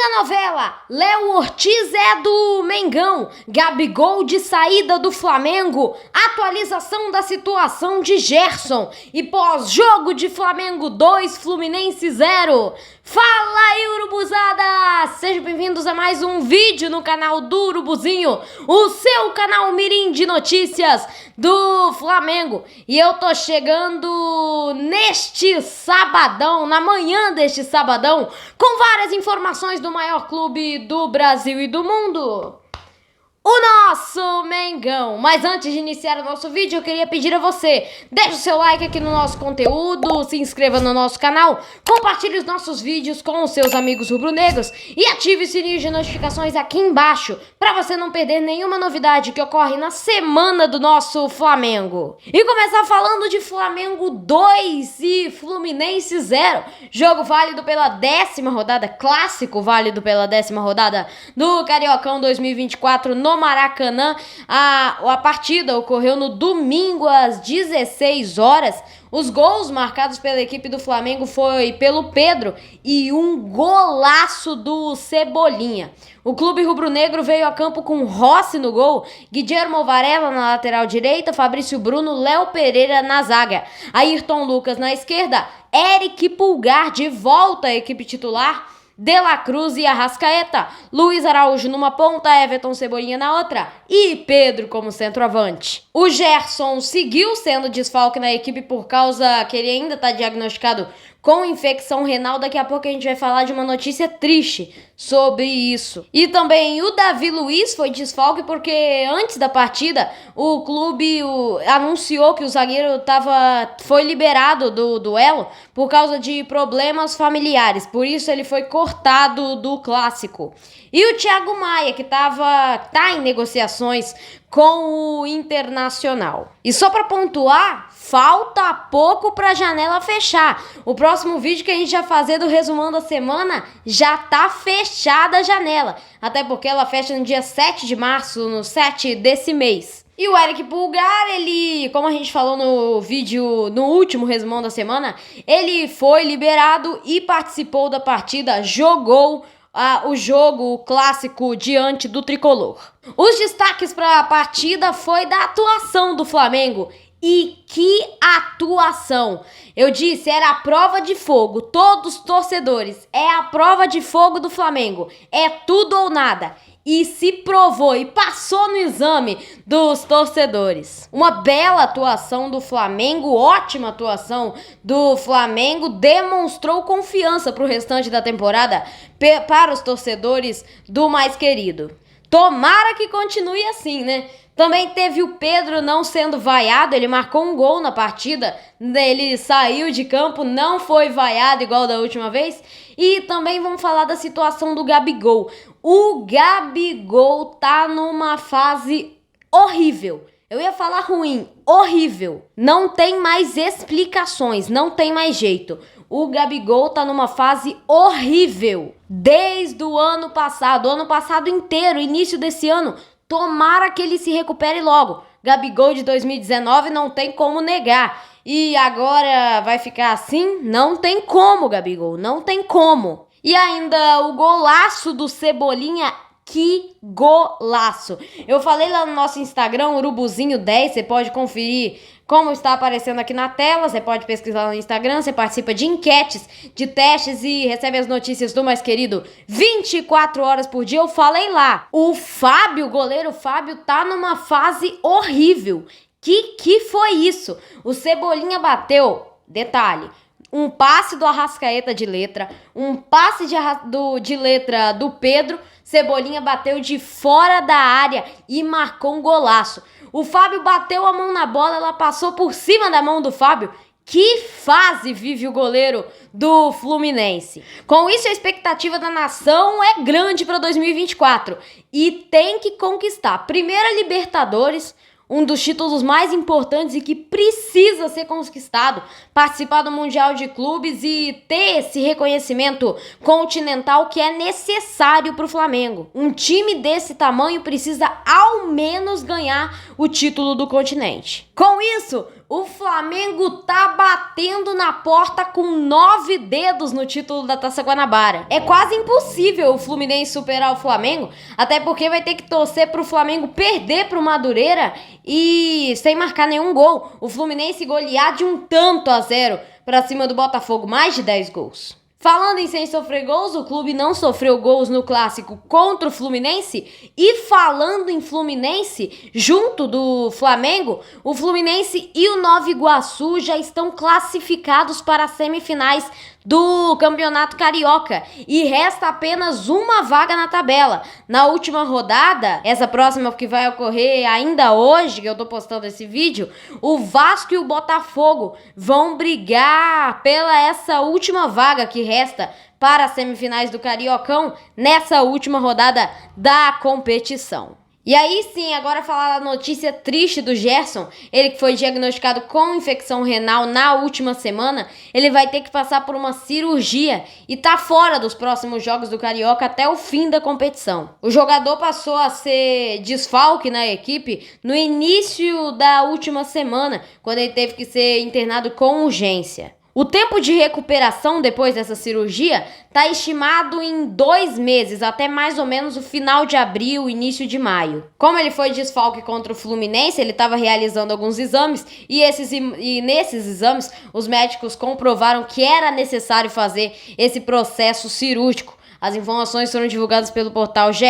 na novela, Léo Ortiz é do Mengão, Gabigol de saída do Flamengo, atualização da situação de Gerson e pós-jogo de Flamengo 2, Fluminense 0. Fala aí, urubuzada! Sejam bem-vindos a mais um vídeo no canal do Urubuzinho, o seu canal mirim de notícias do Flamengo. E eu tô chegando neste sabadão, na manhã deste sabadão, com várias informações do maior clube do Brasil e do mundo, o nosso Mengão. Mas antes de iniciar o nosso vídeo, eu queria pedir a você, deixe o seu like aqui no nosso conteúdo, se inscreva no nosso canal, compartilhe os nossos vídeos com os seus amigos rubro-negros e ative o sininho de notificações aqui embaixo, para você não perder nenhuma novidade que ocorre na semana do nosso Flamengo. E começar falando de Flamengo 2 e Fluminense 0, jogo válido pela 10ª rodada, clássico válido pela 10ª rodada do Cariocão 2024 no Maracanã. A partida ocorreu no domingo às 16 horas. Os gols marcados pela equipe do Flamengo foi pelo Pedro e um golaço do Cebolinha. O clube rubro-negro veio a campo com Rossi no gol, Guilherme Varela na lateral direita, Fabrício Bruno, Léo Pereira na zaga, Ayrton Lucas na esquerda, Eric Pulgar de volta à equipe titular, De La Cruz e Arrascaeta, Luiz Araújo numa ponta, Everton Cebolinha na outra e Pedro como centroavante. O Gerson seguiu sendo desfalque na equipe por causa que ele ainda está diagnosticado com infecção renal. Daqui a pouco a gente vai falar de uma notícia triste sobre isso. E também o Davi Luiz foi desfalque porque antes da partida o clube anunciou que o zagueiro foi liberado do duelo por causa de problemas familiares. Por isso ele foi cortado do clássico. E o Thiago Maia, que tá em negociações com o Internacional. E só para pontuar, falta pouco para a janela fechar. O próximo vídeo que a gente vai fazer do resumão da semana já tá fechada a janela. Até porque ela fecha no dia 7 de março, no 7 desse mês. E o Eric Pulgar, ele, como a gente falou no vídeo, no último resumão da semana, ele foi liberado e participou da partida, jogou o jogo clássico diante do tricolor. Os destaques para a partida foi da atuação do Flamengo. E que atuação! Eu disse, era a prova de fogo. Todos os torcedores, é a prova de fogo do Flamengo. É tudo ou nada. E se provou e passou no exame dos torcedores. Uma bela atuação do Flamengo, ótima atuação do Flamengo, demonstrou confiança para o restante da temporada para os torcedores do mais querido. Tomara que continue assim, né? Também teve o Pedro não sendo vaiado, ele marcou um gol na partida, ele saiu de campo, não foi vaiado igual da última vez. E também vamos falar da situação do Gabigol. O Gabigol tá numa fase horrível. Eu ia falar ruim, horrível. Não tem mais explicações, não tem mais jeito. O Gabigol tá numa fase horrível. Desde o ano passado inteiro, início desse ano. Tomara que ele se recupere logo. Gabigol de 2019 não tem como negar. E agora vai ficar assim? Não tem como, Gabigol. Não tem como. E ainda o golaço do Cebolinha. Que golaço! Eu falei lá no nosso Instagram, Urubuzinho10, você pode conferir como está aparecendo aqui na tela, você pode pesquisar lá no Instagram, você participa de enquetes, de testes e recebe as notícias do mais querido 24 horas por dia. Eu falei lá, o goleiro Fábio tá numa fase horrível. Que foi isso? O Cebolinha bateu, detalhe, um passe do Arrascaeta de letra, um passe de letra do Pedro, Cebolinha bateu de fora da área e marcou um golaço. O Fábio bateu a mão na bola, ela passou por cima da mão do Fábio. Que fase vive o goleiro do Fluminense. Com isso, a expectativa da nação é grande para 2024 e tem que conquistar. Primeira Libertadores, um dos títulos mais importantes e que precisa ser conquistado, participar do Mundial de Clubes e ter esse reconhecimento continental que é necessário para o Flamengo. Um time desse tamanho precisa ao menos ganhar o título do continente. Com isso, O Flamengo tá batendo na porta com 9 dedos no título da Taça Guanabara. É quase impossível o Fluminense superar o Flamengo, até porque vai ter que torcer pro Flamengo perder pro Madureira e sem marcar nenhum gol. O Fluminense golear de 1-0 pra cima do Botafogo, mais de 10 gols. Falando em sem sofrer gols, o clube não sofreu gols no clássico contra o Fluminense. E falando em Fluminense, junto do Flamengo, o Fluminense e o Nova Iguaçu já estão classificados para as semifinais do Campeonato Carioca e resta apenas uma vaga na tabela. Na última rodada, essa próxima que vai ocorrer ainda hoje, que eu tô postando esse vídeo, o Vasco e o Botafogo vão brigar pela essa última vaga que resta para as semifinais do Cariocão nessa última rodada da competição. E aí sim, agora falar da notícia triste do Gerson, ele que foi diagnosticado com infecção renal na última semana, ele vai ter que passar por uma cirurgia e tá fora dos próximos jogos do Carioca até o fim da competição. O jogador passou a ser desfalque na equipe no início da última semana, quando ele teve que ser internado com urgência. O tempo de recuperação depois dessa cirurgia está estimado em 2 meses, até mais ou menos o final de abril, início de maio. Como ele foi desfalque contra o Fluminense, ele estava realizando alguns exames e nesses exames os médicos comprovaram que era necessário fazer esse processo cirúrgico. As informações foram divulgadas pelo portal GE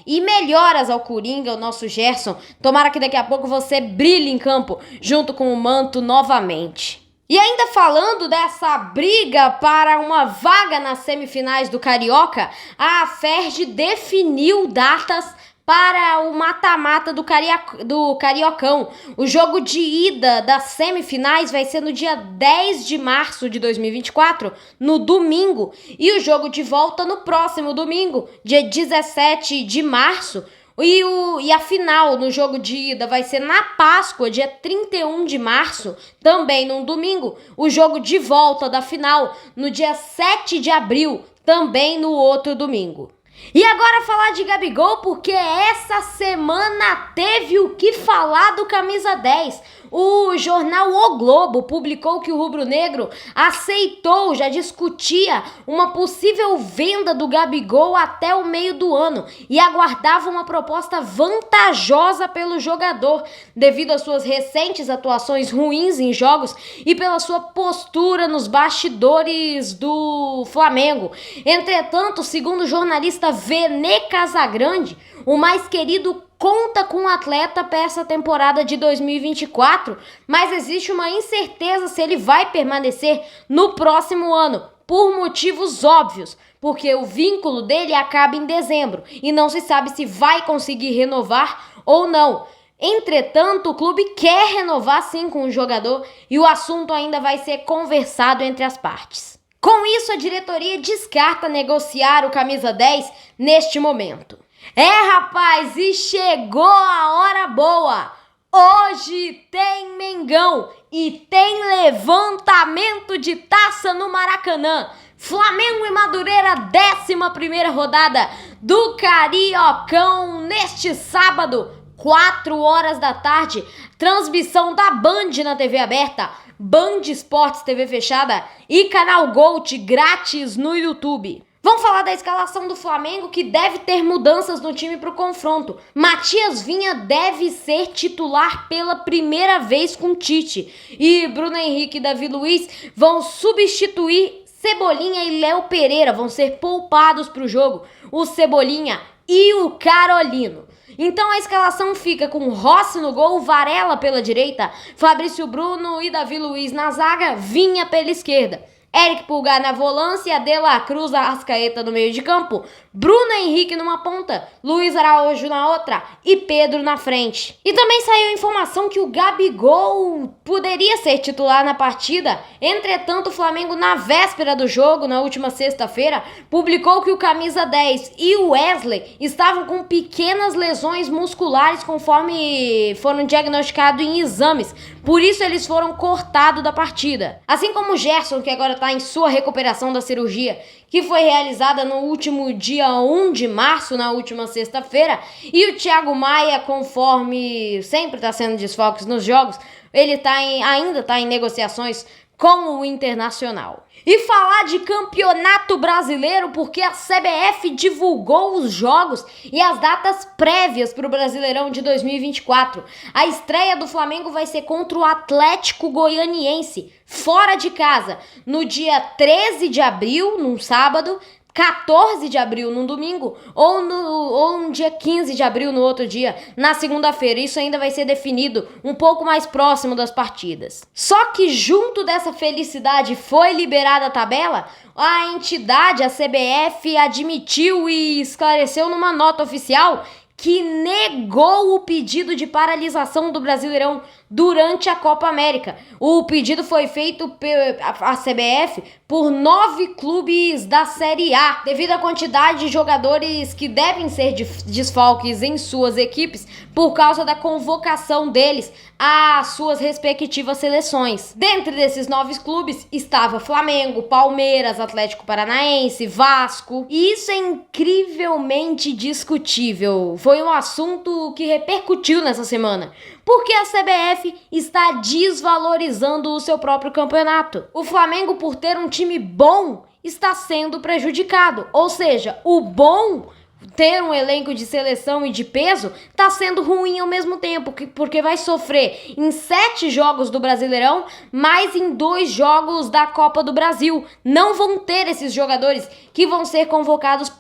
e melhoras ao Coringa, o nosso Gerson. Tomara que daqui a pouco você brilhe em campo junto com o manto novamente. E ainda falando dessa briga para uma vaga nas semifinais do Carioca, a Ferj definiu datas para o mata-mata do Cariocão. O jogo de ida das semifinais vai ser no dia 10 de março de 2024, no domingo, e o jogo de volta no próximo domingo, dia 17 de março. E a final no jogo de ida vai ser na Páscoa, dia 31 de março, também num domingo. O jogo de volta da final no dia 7 de abril, também no outro domingo. E agora falar de Gabigol, porque essa semana teve o que falar do camisa 10. O jornal O Globo publicou que o rubro-negro aceitou, já discutia uma possível venda do Gabigol até o meio do ano e aguardava uma proposta vantajosa pelo jogador, devido às suas recentes atuações ruins em jogos e pela sua postura nos bastidores do Flamengo. Entretanto, segundo o jornalista Vene Casagrande, o mais querido conta com o atleta para essa temporada de 2024, mas existe uma incerteza se ele vai permanecer no próximo ano, por motivos óbvios, porque o vínculo dele acaba em dezembro e não se sabe se vai conseguir renovar ou não. Entretanto, o clube quer renovar sim com o jogador e o assunto ainda vai ser conversado entre as partes. Com isso, a diretoria descarta negociar o camisa 10 neste momento. Rapaz, e chegou a hora boa! Hoje tem Mengão e tem levantamento de taça no Maracanã. Flamengo e Madureira, 11ª rodada do Cariocão neste sábado, 4 horas da tarde. Transmissão da Band na TV aberta, Band Esportes TV fechada e canal Gold grátis no YouTube. Vamos falar da escalação do Flamengo, que deve ter mudanças no time para o confronto. Matias Vinha deve ser titular pela primeira vez com Tite. E Bruno Henrique e Davi Luiz vão substituir Cebolinha e Léo Pereira. Vão ser poupados para o jogo. O Cebolinha e o Carolino. Então a escalação fica com Rossi no gol, Varela pela direita, Fabrício Bruno e Davi Luiz na zaga, Vinha pela esquerda. Eric Pulgar na volância, De La Cruz, Arrascaeta no meio de campo, Bruno Henrique numa ponta, Luiz Araújo na outra e Pedro na frente. E também saiu a informação que o Gabigol poderia ser titular na partida. Entretanto, o Flamengo, na véspera do jogo, na última sexta-feira, publicou que o camisa 10 e o Wesley estavam com pequenas lesões musculares conforme foram diagnosticados em exames. Por isso eles foram cortados da partida. Assim como o Gerson, que agora está em sua recuperação da cirurgia, que foi realizada no último dia 1 de março, na última sexta-feira, e o Thiago Maia, conforme sempre está sendo desfalques nos jogos, ele ainda está em negociações com o Internacional. E falar de campeonato brasileiro, porque a CBF divulgou os jogos e as datas prévias para o Brasileirão de 2024. A estreia do Flamengo vai ser contra o Atlético Goianiense, fora de casa, no dia 13 de abril, num sábado, 14 de abril num domingo ou no dia 15 de abril no outro dia, na segunda-feira. Isso ainda vai ser definido um pouco mais próximo das partidas. Só que junto dessa felicidade foi liberada a tabela, a entidade, a CBF, admitiu e esclareceu numa nota oficial que negou o pedido de paralisação do Brasileirão durante a Copa América. O pedido foi feito pela CBF por 9 clubes da Série A, devido à quantidade de jogadores que devem ser desfalques em suas equipes por causa da convocação deles às suas respectivas seleções. Dentre desses 9 clubes estava Flamengo, Palmeiras, Atlético Paranaense, Vasco. E isso é incrivelmente discutível. Foi um assunto que repercutiu nessa semana, porque a CBF está desvalorizando o seu próprio campeonato. O Flamengo, por ter um time bom, está sendo prejudicado. Ou seja, o bom, ter um elenco de seleção e de peso, está sendo ruim ao mesmo tempo, porque vai sofrer em 7 jogos do Brasileirão, mais em 2 jogos da Copa do Brasil. Não vão ter esses jogadores que vão ser convocados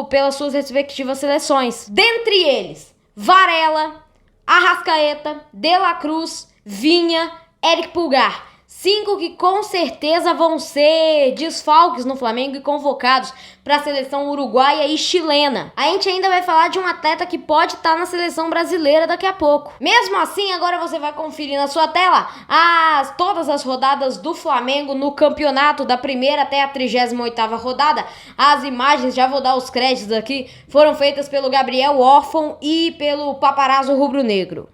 pelas suas respectivas seleções. Dentre eles, Varela, Arrascaeta, De La Cruz, Vinha, Eric Pulgar. 5 que com certeza vão ser desfalques no Flamengo e convocados para a seleção uruguaia e chilena. A gente ainda vai falar de um atleta que pode estar na seleção brasileira daqui a pouco. Mesmo assim, agora você vai conferir na sua tela todas as rodadas do Flamengo no campeonato, da primeira até a 38ª rodada. As imagens, já vou dar os créditos aqui, foram feitas pelo Gabriel Órfão e pelo Paparazzo Rubro Negro.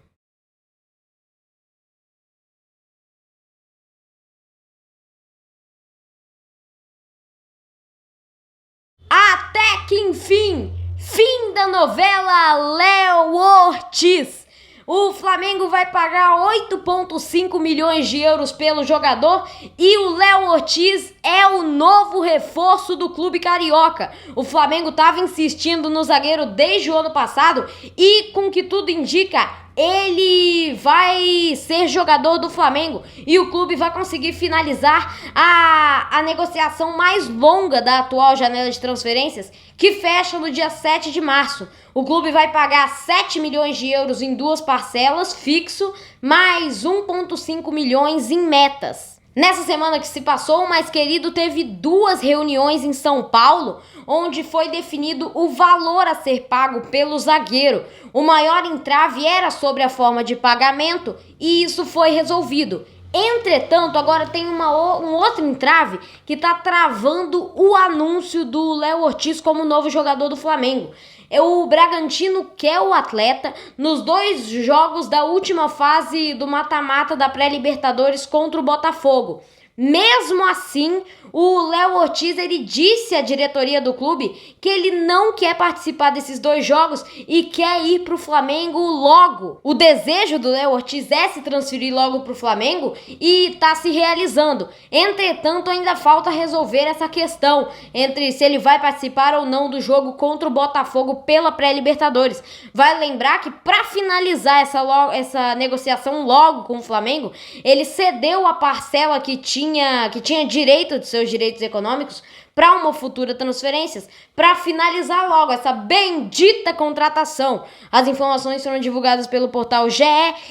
Até que enfim, fim da novela Léo Ortiz. O Flamengo vai pagar 8,5 milhões de euros pelo jogador e o Léo Ortiz é o novo reforço do clube carioca. O Flamengo estava insistindo no zagueiro desde o ano passado e, com que tudo indica, ele vai ser jogador do Flamengo e o clube vai conseguir finalizar a negociação mais longa da atual janela de transferências, que fecha no dia 7 de março. O clube vai pagar 7 milhões de euros em 2 parcelas, fixo, mais 1,5 milhões em metas. Nessa semana que se passou, o mais querido teve 2 reuniões em São Paulo, onde foi definido o valor a ser pago pelo zagueiro. O maior entrave era sobre a forma de pagamento e isso foi resolvido. Entretanto, agora tem um outro entrave que está travando o anúncio do Léo Ortiz como novo jogador do Flamengo. O Bragantino quer o atleta nos 2 jogos da última fase do mata-mata da pré-Libertadores contra o Botafogo. Mesmo assim, o Léo Ortiz ele disse à diretoria do clube que ele não quer participar desses 2 jogos e quer ir para o Flamengo logo. O desejo do Léo Ortiz é se transferir logo para o Flamengo e está se realizando. Entretanto, ainda falta resolver essa questão entre se ele vai participar ou não do jogo contra o Botafogo pela pré-Libertadores. Vai lembrar que para finalizar essa negociação logo com o Flamengo, ele cedeu a parcela que tinha direito de seus direitos econômicos para uma futura transferência, para finalizar logo essa bendita contratação. As informações foram divulgadas pelo portal GE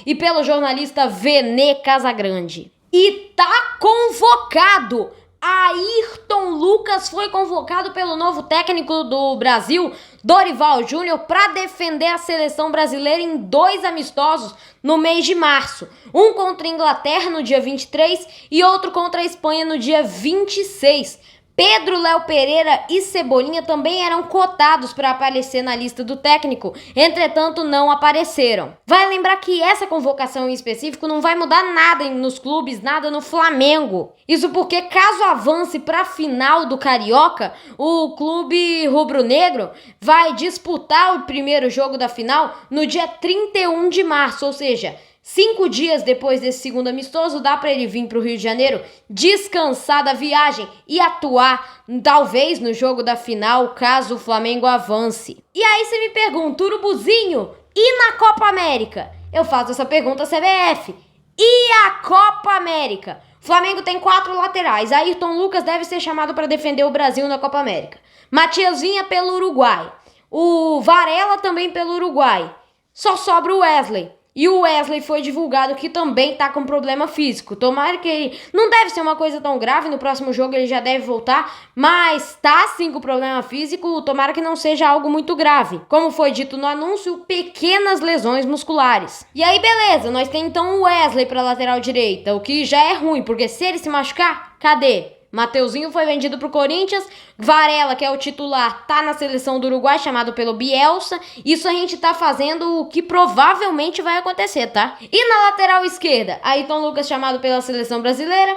e pelo jornalista Vene Casagrande. E tá convocado! Ayrton Lucas foi convocado pelo novo técnico do Brasil, Dorival Júnior, para defender a seleção brasileira em 2 amistosos no mês de março. Um contra a Inglaterra no dia 23 e outro contra a Espanha no dia 26. Pedro, Léo Pereira e Cebolinha também eram cotados para aparecer na lista do técnico, entretanto não apareceram. Vai lembrar que essa convocação em específico não vai mudar nada nos clubes, nada no Flamengo. Isso porque caso avance para a final do Carioca, o clube rubro-negro vai disputar o primeiro jogo da final no dia 31 de março, ou seja, 5 dias depois desse segundo amistoso, dá para ele vir para o Rio de Janeiro, descansar da viagem e atuar, talvez, no jogo da final, caso o Flamengo avance. E aí você me pergunta, Urubuzinho, e na Copa América? Eu faço essa pergunta à CBF. E a Copa América? O Flamengo tem 4 laterais. Ayrton Lucas deve ser chamado para defender o Brasil na Copa América. Matias Vinha pelo Uruguai. O Varela também pelo Uruguai. Só sobra o Wesley. E o Wesley foi divulgado que também tá com problema físico. Tomara que ele... Não deve ser uma coisa tão grave, no próximo jogo ele já deve voltar, mas tá sim com problema físico, tomara que não seja algo muito grave. Como foi dito no anúncio, pequenas lesões musculares. E aí beleza, nós temos então o Wesley pra lateral direita, o que já é ruim, porque se ele se machucar, cadê? Mateuzinho foi vendido pro Corinthians, Varela, que é o titular, tá na seleção do Uruguai, chamado pelo Bielsa. Isso a gente tá fazendo o que provavelmente vai acontecer, tá? E na lateral esquerda, Ayrton Lucas chamado pela seleção brasileira,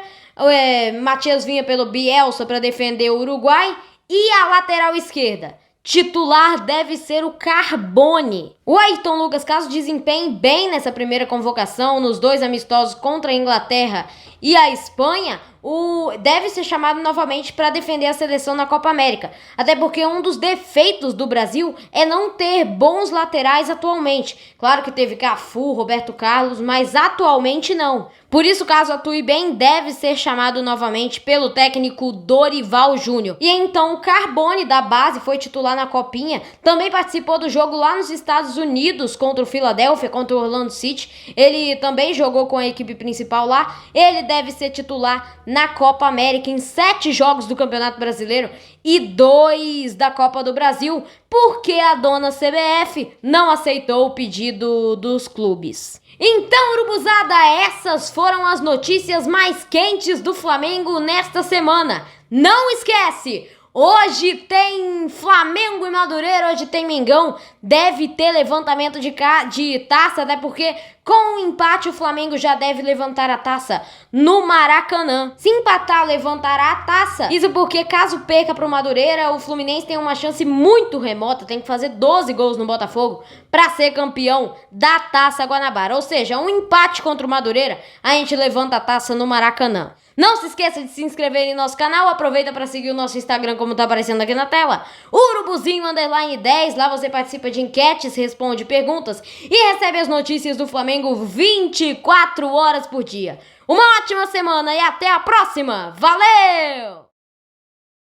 Matias Vinha pelo Bielsa para defender o Uruguai. E a lateral esquerda, titular deve ser o Carbone. O Ayrton Lucas, caso desempenhe bem nessa primeira convocação, nos 2 amistosos contra a Inglaterra e a Espanha, deve ser chamado novamente para defender a seleção na Copa América. Até porque um dos defeitos do Brasil é não ter bons laterais atualmente. Claro que teve Cafu, Roberto Carlos, mas atualmente não. Por isso, caso atue bem, deve ser chamado novamente pelo técnico Dorival Júnior. E então o Carbone da base foi titular na Copinha, também participou do jogo lá nos Estados Unidos contra o Philadelphia, contra o Orlando City. Ele também jogou com a equipe principal lá. Ele deve ser titular na Copa América em 7 jogos do Campeonato Brasileiro e 2 da Copa do Brasil, porque a dona CBF não aceitou o pedido dos clubes. Então, urubuzada, essas foram as notícias mais quentes do Flamengo nesta semana. Não esquece! Hoje tem Flamengo e Madureira, hoje tem Mengão, deve ter levantamento de taça, até porque com o empate o Flamengo já deve levantar a taça no Maracanã. Se empatar, levantará a taça. Isso porque caso perca pro Madureira, o Fluminense tem uma chance muito remota, tem que fazer 12 gols no Botafogo para ser campeão da Taça Guanabara. Ou seja, um empate contra o Madureira, a gente levanta a taça no Maracanã. Não se esqueça de se inscrever em nosso canal, aproveita para seguir o nosso Instagram como tá aparecendo aqui na tela, Urubuzinho_10, lá você participa de enquetes, responde perguntas e recebe as notícias do Flamengo 24 horas por dia. Uma ótima semana e até a próxima, valeu!